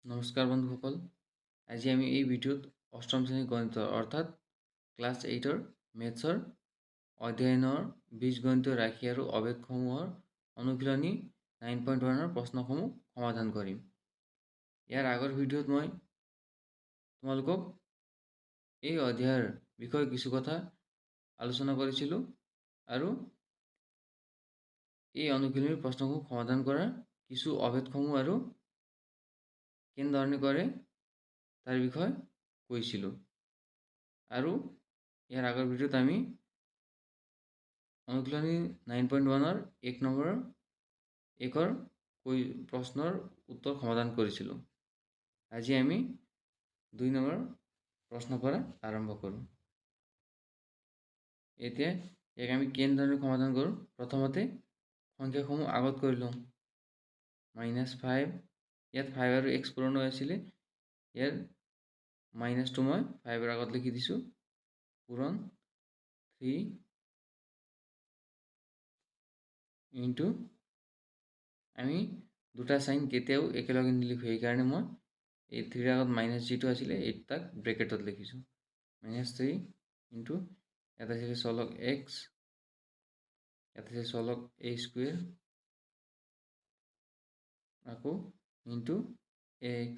নমস্কাৰ বন্ধুসকল, আজি আমি এই ভিডিঅ'ত অষ্টম শ্ৰেণীৰ গণিত অৰ্থাৎ ক্লাছ 8ৰ মেথছৰ অধ্যয়নৰ বীজগণিতীয় ৰাশি আৰু অবেদসমূহৰ অনুশীলনী 9.1ৰ প্ৰশ্নসমূহ সমাধান কৰিম। ইয়াৰ আগৰ ভিডিঅ'ত মই তোমালোকক এই অধ্যায়ৰ বিষয়ে কিছু কথা আলোচনা কৰিছিলোঁ আৰু এই অনুশীলনীৰ প্ৰশ্নসমূহ সমাধান কৰাৰ কিছু অবেদসমূহ আৰু কেনেধৰণে কৰে তাৰ বিষয়ে কৈছিলোঁ। আৰু ইয়াৰ আগৰ ভিডিঅ'ত আমি অনুশীলনী 9.1ৰ 1 নম্বৰৰ প্ৰশ্নৰ উত্তৰ সমাধান কৰিছিলোঁ। আজি আমি 2 নম্বৰ প্ৰশ্নৰ পৰা আৰম্ভ কৰোঁ। এতিয়া ইয়াক আমি কেনেধৰণে সমাধান কৰোঁ। প্ৰথমতে সংখ্যাসমূহ আগত কৰি লওঁ। -5, ইয়াত 5 আৰু x পূৰণ হৈ আছিলে, ইয়াৰ মাইনাছটো মই 5ৰ আগত লিখি দিছোঁ। পূৰণ 3 ইনটু, আমি দুটা সাইন কেতিয়াও একেলগে নিলিখোঁ, সেইকাৰণে মই এই 3ৰ আগত মাইনাছ যিটো আছিলে এইটো তাক ব্ৰেকেটত লিখিছোঁ। -3 ইনটু, ইয়াত আছিলে চলক x, ইয়াত আছে চলক a স্কুৱেৰ, আকৌ ইনটু x।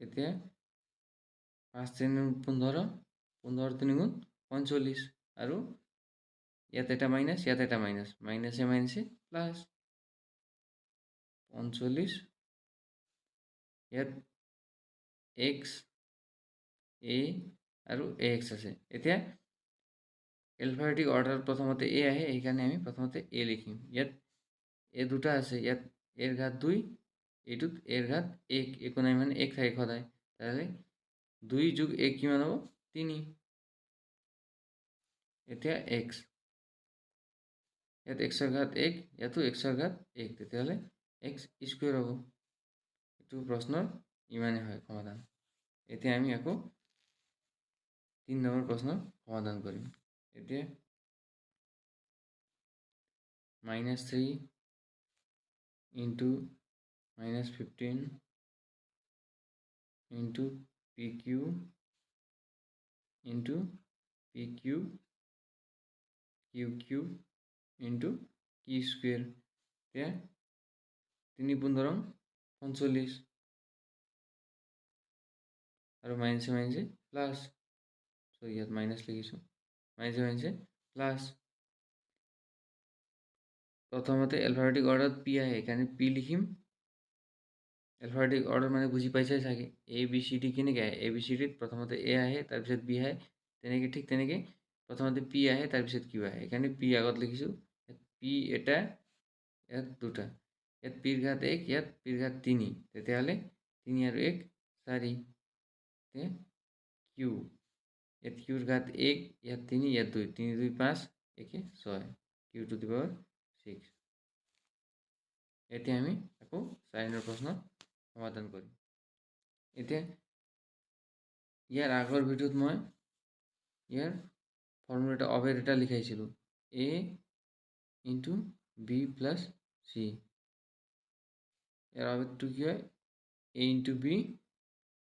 এতিয়া 5 3 15, 15 3 গুণ 45, আৰু ইয়াত এটা মাইনাছ, ইয়াত এটা মাইনাছ, মাইনাছে মাইনাছে প্লাছ 45, ইয়াত x a আৰু ax আছে। এতিয়া এলফাবেটিক অৰ্ডাৰত প্ৰথমতে a আহে, সেইকাৰণে আমি প্ৰথমতে a লিখিম। ইয়াত a দুটা আছে, ইয়াত a ৰ ঘাত 2, এইটোত a ৰ ঘাত 1, একো নাই মানে 1 থাকে সদায়, তাহলে 2 যোগ 1 কিমান হ'ব? 3। এতিয়া x, ইয়াত x ৰ ঘাত 1, ইয়াতো x ৰ ঘাত 1, তেতিয়াহ'লে x স্কুৱেৰ হ'ব। এইটো প্ৰশ্নৰ ইমানেই হয় সমাধান। এতিয়া আমি আকৌ 3 নম্বৰ প্ৰশ্নৰ সমাধান কৰিম। এতিয়া -3 into -15 into pq into pq q into q square. এতিয়া 3 15 45, আৰু মাইনাছে মাইনাছে প্লাছ, ইয়াত মাইনাছ লিখিছোঁ, মাইনাছে মাইনাছে প্লাছ। প্ৰথমতে এলফাবেটিক অৰ্ডাৰত পি আহে, সেইকাৰণে পি লিখিম। এলফাবেটিক অৰ্ডাৰ মানে বুজি পাইছাই চাগে, ABCD কেনেকৈ আহে। ABCDত প্ৰথমতে A আহে, তাৰপিছত B আহে, তেনেকৈ ঠিক তেনেকৈ প্ৰথমতে P আহে, তাৰপিছত Q আহে, সেইকাৰণে P আগত লিখিছোঁ। ইয়াত P এটা, ইয়াত দুটা, ইয়াত P ৰ ঘাত 1, ইয়াত P ৰ ঘাত 3, তেতিয়াহ'লে 3 আৰু 1 4। Q, ইয়াত Q ৰ ঘাত 1, ইয়াত 3, ইয়াত 2, 3 2 5, 1 6, Q টু দি পাৱাৰ 6। এতিয়া আমি আকৌ 4 নম্বৰ প্ৰশ্ন সমাধান কৰিম। এতিয়া ইয়াৰ আগৰ ভিডিঅ'ত মই ইয়াৰ ফৰ্মুলাটা অবেদ এটা লিখাইছিলোঁ, a into b plus c। ইয়াৰ অবেদটো কি হয়? a into b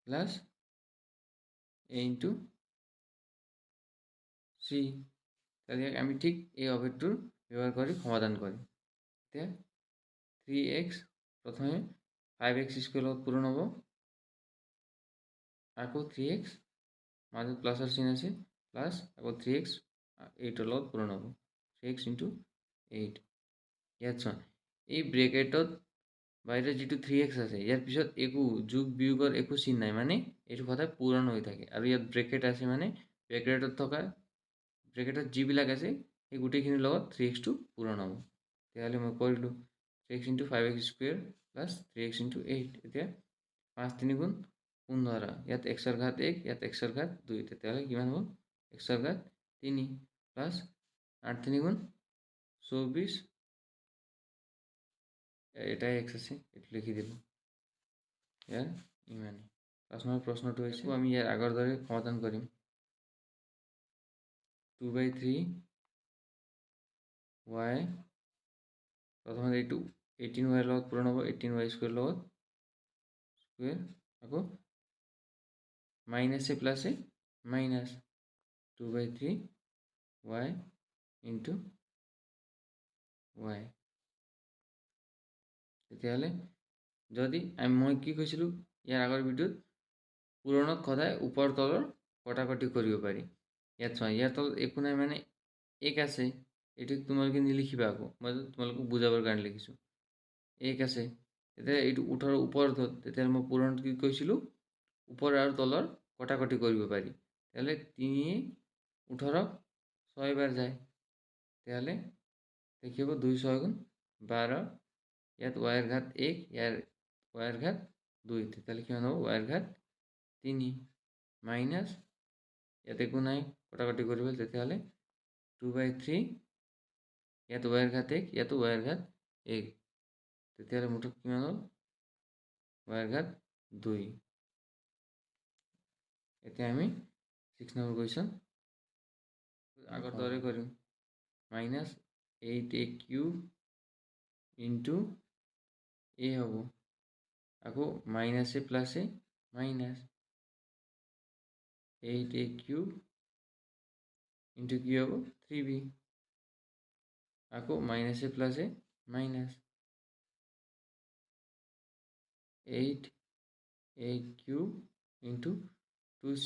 plus a into c। তাহলে আমি ঠিক এই অবেদটোৰ ব্যৱহাৰ কৰি সমাধান কৰিম। এতিয়া 3x প্ৰথমে 5x স্কুৱেৰ লগত পূৰণ হ'ব, আকৌ 3x, মাজত প্লাছৰ চিন আছে, প্লাছ আকৌ 3x 8ৰ লগত পূৰণ হ'ব, 3x ইনটু 8। ইয়াত চোৱা, এই ব্ৰেকেটত বাহিৰত যিটো 3x আছে, ইয়াৰ পিছত একো যোগ বিয়োগৰ একো চিন নাই, মানে এইটো সদায় পূৰণ হৈ থাকে। আৰু ইয়াত ব্ৰেকেট আছে, মানে ব্ৰেকেটত যিবিলাক আছে সেই গোটেইখিনিৰ লগত 3xটো পূৰণ হ'ব। তেতিয়াহ'লে মই কৰিলোঁ 3x into 5x square plus 3x into 8। এতিয়া 5 3 গুণ 15, ইয়াত x ৰ ঘাত 1, ইয়াত x ৰ ঘাত 2, তেতিয়াহ'লে কিমান হ'ব? x ৰ ঘাত 3 প্লাছ 8 3 গুণ 24, এটাই x আছে, এইটো লিখি দিলোঁ। ইয়াৰ ইমানেই। 5 নম্বৰ প্ৰশ্নটো হৈছে, আমি ইয়াৰ আগৰ দৰে সমাধান কৰিম। 2/3 y, প্ৰথমতে এইটো 18y লগত পূৰণ হ'ব 18y² লগত স্কুৱেৰ আকৌ মাইনাছে প্লাছে মাইনাছ 2/3y ইনটু y। তেতিয়াহ'লে যদি মই কি কৈছিলোঁ ইয়াৰ আগৰ ভিডিঅ'ত পূৰণত সদায় ওপৰ তলৰ কটাকটি কৰিব পাৰি। ইয়াত চোৱা ইয়াৰ তলত একো নাই মানে 1 আছে, এইটো তোমালোকে নিলিখিবা আকৌ, মই তোমালোকক বুজাবৰ কাৰণে লিখিছোঁ। 1 আছে, তেতিয়া এইটো 18 ওপৰত হ'ল, তেতিয়াহ'লে মই পূৰণত কি কৈছিলোঁ ওপৰ আৰু তলৰ কটাকটি কৰিব পাৰি। তেতিয়াহ'লে 3 18 6 বাৰ যায়, তেতিয়াহ'লে দেখিব 2 6 গুণ 12, ইয়াত y ৰ ঘাত 1, ইয়াৰ y ৰ ঘাত 2, তেতিয়াহ'লে কিমান হ'ব y ৰ ঘাত 3 মাইনাছ ইয়াত একো নাই কটাকটি কৰিব, তেতিয়াহ'লে 2/3, ইয়াত y ৰ ঘাত 1, ইয়াতো y ৰ ঘাত 1, তেতিয়াহ'লে মুঠত কিমান হ'ল y ৰ ঘাত 2। এতিয়া আমি 6 নম্বৰ কুৱেশ্যন আগৰ দৰে কৰিম। মাইনাছ 8a³ ইনটু a হ'ব, আকৌ মাইনাছে প্লাছে মাইনাছ 8a³ ইনটু কি হ'ব 3b, আকৌ মাইনাছে প্লাছে মাইনাছ 8a³ ইনটু 2c।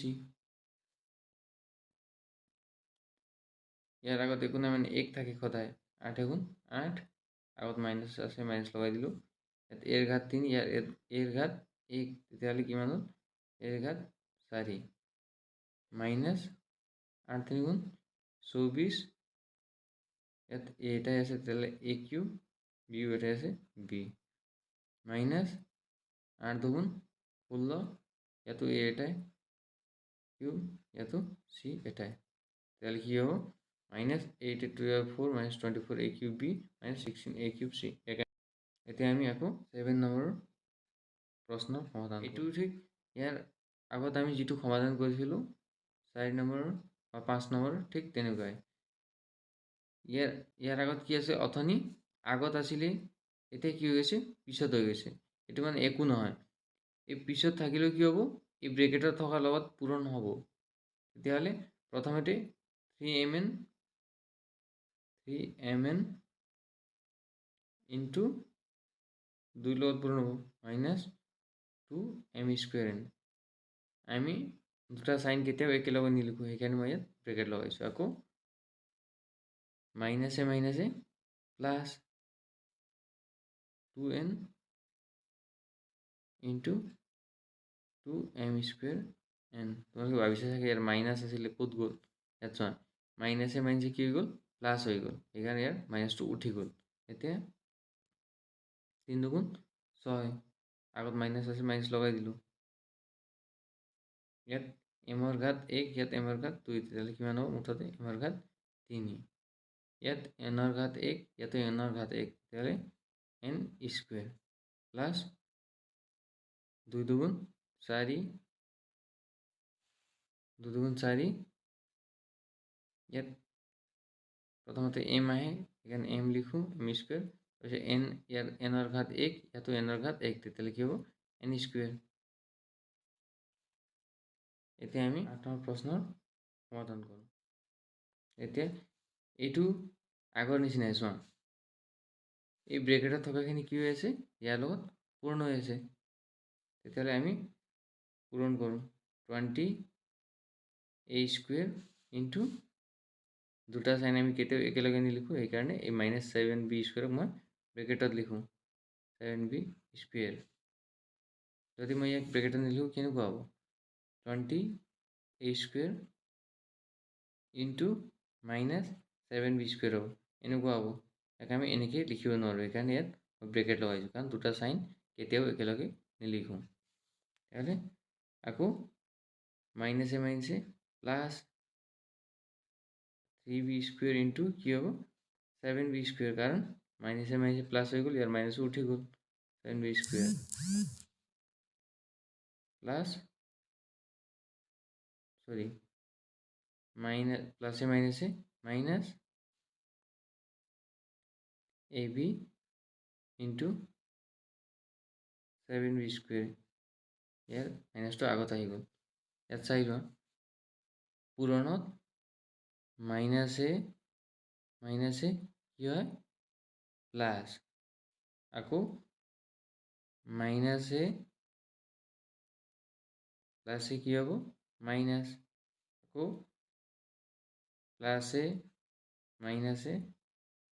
ইয়াৰ আগত একো নাই মানে 1 থাকে সদায়, 8 গুণ 8, আগত মাইনাছ আছে মাইনাছ লগাই দিলোঁ, ইয়াত a ৰ ঘাত 3, ইয়াৰ a ৰ ঘাত 1, তেতিয়াহ'লে কিমান হ'ল a ৰ ঘাত 4 মাইনাছ 8 3 গুণ 24, ইয়াত a এটাই আছে তেতিয়াহ'লে a³ b এটাই আছে b, মাইনাছ 8 2 গুণ 16, ইয়াতো a এটাই কিউব, ইয়াতো c এটাই, তেতিয়াহ'লে কি হ'ব minus 8 2 4 minus 24 a³ b minus 16 a³ c। এতিয়া আমি আকৌ 7 নম্বৰ প্ৰশ্ন সমাধান, এইটো ঠিক ইয়াৰ আগত আমি যিটো সমাধান কৰিছিলোঁ 4 নম্বৰ বা 5 নম্বৰ ঠিক তেনেকুৱাই। ইয়াৰ আগত কি আছে অথনি আগত আছিলে, এতিয়া কি হৈ গৈছে পিছত হৈ গৈছে, এইটো মানে একো নহয়, এই পিছত থাকিলেও কি হ'ব এই ব্ৰেকেটত থকাৰ লগত পূৰণ হ'ব, তেতিয়াহ'লে প্ৰথমতে 3mn ইনটু 2 লগত পূৰণ হ'ব মাইনাছ 2m²n। আমি দুটা চাইন কেতিয়াও একেলগে নিলিখোঁ, সেইকাৰণে মই ইয়াত ব্ৰেকেট লগাইছোঁ। আকৌ মাইনাছে মাইনাছে প্লাছ 2n ইনটু 2m²n। তোমালোকে ভাবিছা চাগে ইয়াৰ মাইনাছ আছিলে ক'ত গ'ল, ইয়াত চোৱা মাইনাছে মাইনাছে কি হৈ গ'ল প্লাছ হৈ গ'ল, সেইকাৰণে ইয়াৰ মাইনাছটো উঠি গ'ল। এতিয়া 3 2 গুণ 6, আগত মাইনাছ আছে মাইনাছ লগাই দিলোঁ, ইয়াত m ৰ ঘাত 1, ইয়াত m ৰ ঘাত 2, তেতিয়াহ'লে কিমান হ'ব মুঠতে m ৰ ঘাত 3, ইয়াত n ৰ ঘাত 1, ইয়াতো n ৰ ঘাত 1, তেতিয়াহ'লে n² প্লাছ 2 2 গুণ 4, 2 2 গুণ 4, ইয়াত প্ৰথমতে m আহে সেইকাৰণে m লিখোঁ m², তাৰপিছত ইয়াত n ৰ ঘাত 1, ইয়াতো n ৰ ঘাত 1, তেতিয়াহ'লে কি হ'ব n²। এতিয়া আমি 8 নম্বৰ প্ৰশ্নৰ সমাধান কৰোঁ। এতিয়া এইটো আগৰ নিচিনাই চোৱা, এই ব্ৰেকেটত থকাখিনি কি হৈ আছে ইয়াৰ লগত পূৰণ হৈ আছে, তেতিয়াহ'লে আমি পূৰণ কৰোঁ 20a² ইনটু দুটা চাইন আমি কেতিয়াও একেলগে নিলিখোঁ, সেইকাৰণে এই মাইনাছ 7b² মই ব্ৰেকেটত লিখোঁ 7b²। যদি মই ইয়াক ব্ৰেকেটত নিলিখোঁ কেনেকুৱা হ'ব 20a² ইনটু মাইনাছ 7b² হ'ব, এনেকুৱা হ'ব। ইয়াক আমি এনেকৈ লিখিব নোৱাৰোঁ, সেইকাৰণে ইয়াত ব্ৰেকেট লগাইছোঁ, কাৰণ দুটা চাইন কেতিয়াও একেলগে নিলিখোঁ। তেতিয়াহ'লে আকৌ মাইনাছে মাইনাছে প্লাছ 3b² ইনটু কি হ'ব 7b², কাৰণ মাইনাছে মাইনাছে প্লাছ হৈ গ'ল, ইয়াৰ মাইনাছো উঠি গ'ল 7b² প্লাছ মাইনাছ প্লাছে মাইনাছে minus ab into 7b square ইয়াৰ মাইনাছটো আগত আহি গ'ল ইয়াত চাই লোৱা পূৰণত মাইনাছে কি হয় প্লাছ আকৌ মাইনাছে কি হ'ব মাইনাছ আকৌ প্লাছে মাইনাছে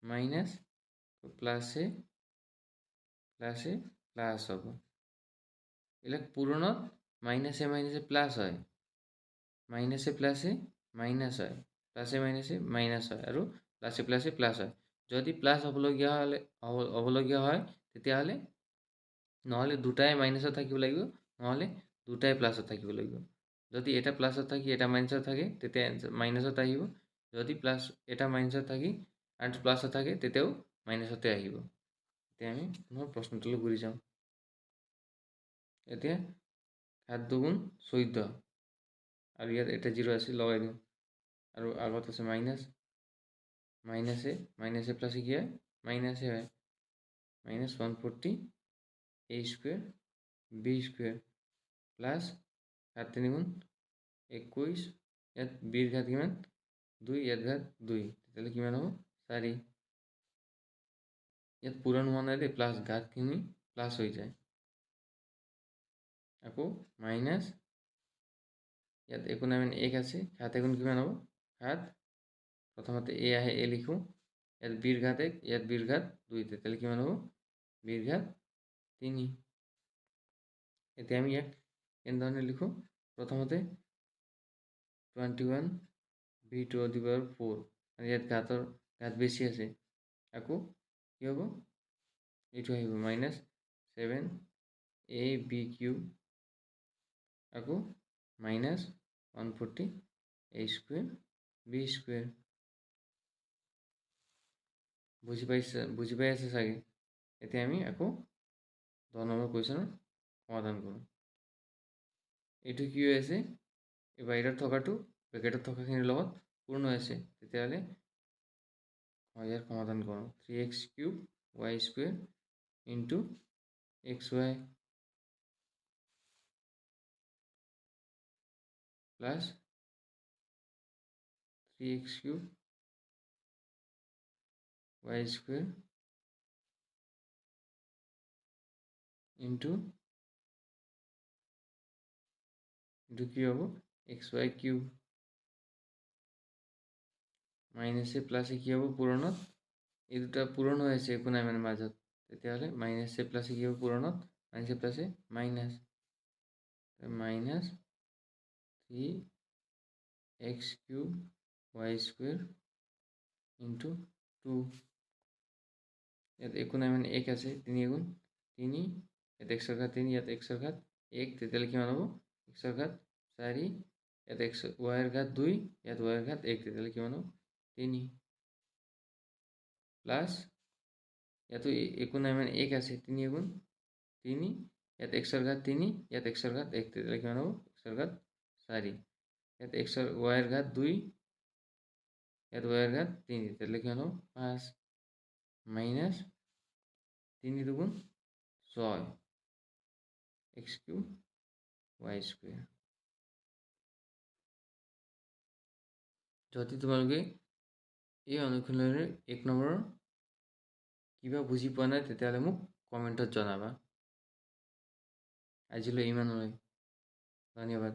মাইনাছ প্লাছে প্লাছ হ'ব এইবিলাক পূৰণত মাইনাছে প্লাছ হয় মাইনাছে প্লাছে মাইনাছ হয় প্লাছে মাইনাছে মাইনাছ হয় আৰু প্লাছে প্লাছ হয় যদি প্লাছ হ'বলগীয়া হয় তেতিয়াহ'লে নহ'লে দুটাই মাইনাছত থাকিব লাগিব নহ'লে দুটাই প্লাছত থাকিব লাগিব যদি এটা প্লাছত থাকি এটা মাইনাছত থাকে তেতিয়া মাইনাছত আহিব যদি প্লাছ এটা মাইনাছত থাকি আৰু প্লাছত থাকে তেতিয়াও মাইনাছতে আহিব এতিয়া আমি পুনৰ প্ৰশ্নটোলৈ ঘূৰি যাওঁ এতিয়া 7 দুগুণ 14 আৰু ইয়াত এটা 0 আছে লগাই দিওঁ আৰু আগত আছে মাইনাছে প্লাছে কি হয় মাইনাছে হয় minus 140 a square b square plus 7 3 গুণ 21 ইয়াত বিৰ ঘাত কিমান 2 ইয়াত ঘাত 2 তেতিয়াহ'লে কিমান হ'ব 4 ইয়াত পূৰণ হোৱা নাই দেই প্লাছ ঘাতখিনি প্লাছ হৈ যায় আকৌ মাইনাছ ইয়াত একো নাই মানে 1 আছে 7 গুণ কিমান হ'ব 7 প্ৰথমতে a আহে a লিখোঁ ইয়াত বিৰ ঘাত 1 ইয়াত বিৰ ঘাত 2 তেতিয়াহ'লে কিমান হ'ব বিৰ ঘাত 3 এতিয়া আমি ইয়াক কেনেধৰণে লিখোঁ প্ৰথমতে 21 b to the power 4 আৰু ইয়াত ঘাত বেছি আছে আকৌ কি হ'ব এইটো আহিব মাইনাছ 7 a b কিউব আকৌ minus 140 a square b square বুজি পাই আছে চাগে এতিয়া আমি আকৌ 10 নম্বৰ কুৱেশ্যনৰ সমাধান কৰোঁ এইটো কি হৈ আছে এই বাহিৰত থকাটো ব্ৰেকেটত থকাখিনিৰ লগত পূৰ্ণ হৈছে তেতিয়াহ'লে ইয়াৰ সমাধান কৰোঁ 3x cube y square into xy plus 3x cube y square into কি হ'ব xy কিউব মাইনাছে প্লাছে কি হ'ব পূৰণত এই দুটা পূৰণ হৈ আছে একো নাই মানে মাজত তেতিয়াহ'লে মাইনাছে প্লাছে কি হ'ব পূৰণত মাইনাছে প্লাছে minus 3x cube y square into 2 ইয়াত একো নাই মানে 1 আছে 3 গুণ 3 ইয়াত xৰ ঘাত 3 ইয়াত xৰ ঘাত 1 তেতিয়াহ'লে কিমান হ'ব xৰ ঘাত 4 ইয়াত yৰ ঘাত 2 ইয়াত yৰ ঘাত 1 তেতিয়াহ'লে কিমান হ'ব 3 প্লাছ ইয়াতো একো নাই মানে 1 আছে 3 গুণ 3 ইয়াত xৰ ঘাত 3 ইয়াত xৰ ঘাত 1 তেতিয়াহ'লে কিমান হ'ব xৰ ঘাত 4 ইয়াত yৰ ঘাত 2 ইয়াত yৰ ঘাত 3 তেতিয়াহ'লে কিমান হ'ব 5 মাইনাছ 3 দুগুণ 6 x কিউব y স্কুৱেৰ যদি তোমালোকে এই অনুশীলনৰ 1 নম্বৰৰ কিবা বুজি পোৱা নাই তেতিয়াহ'লে মোক কমেণ্টত জনাবা আজিলৈ ইমানলৈ ধন্যবাদ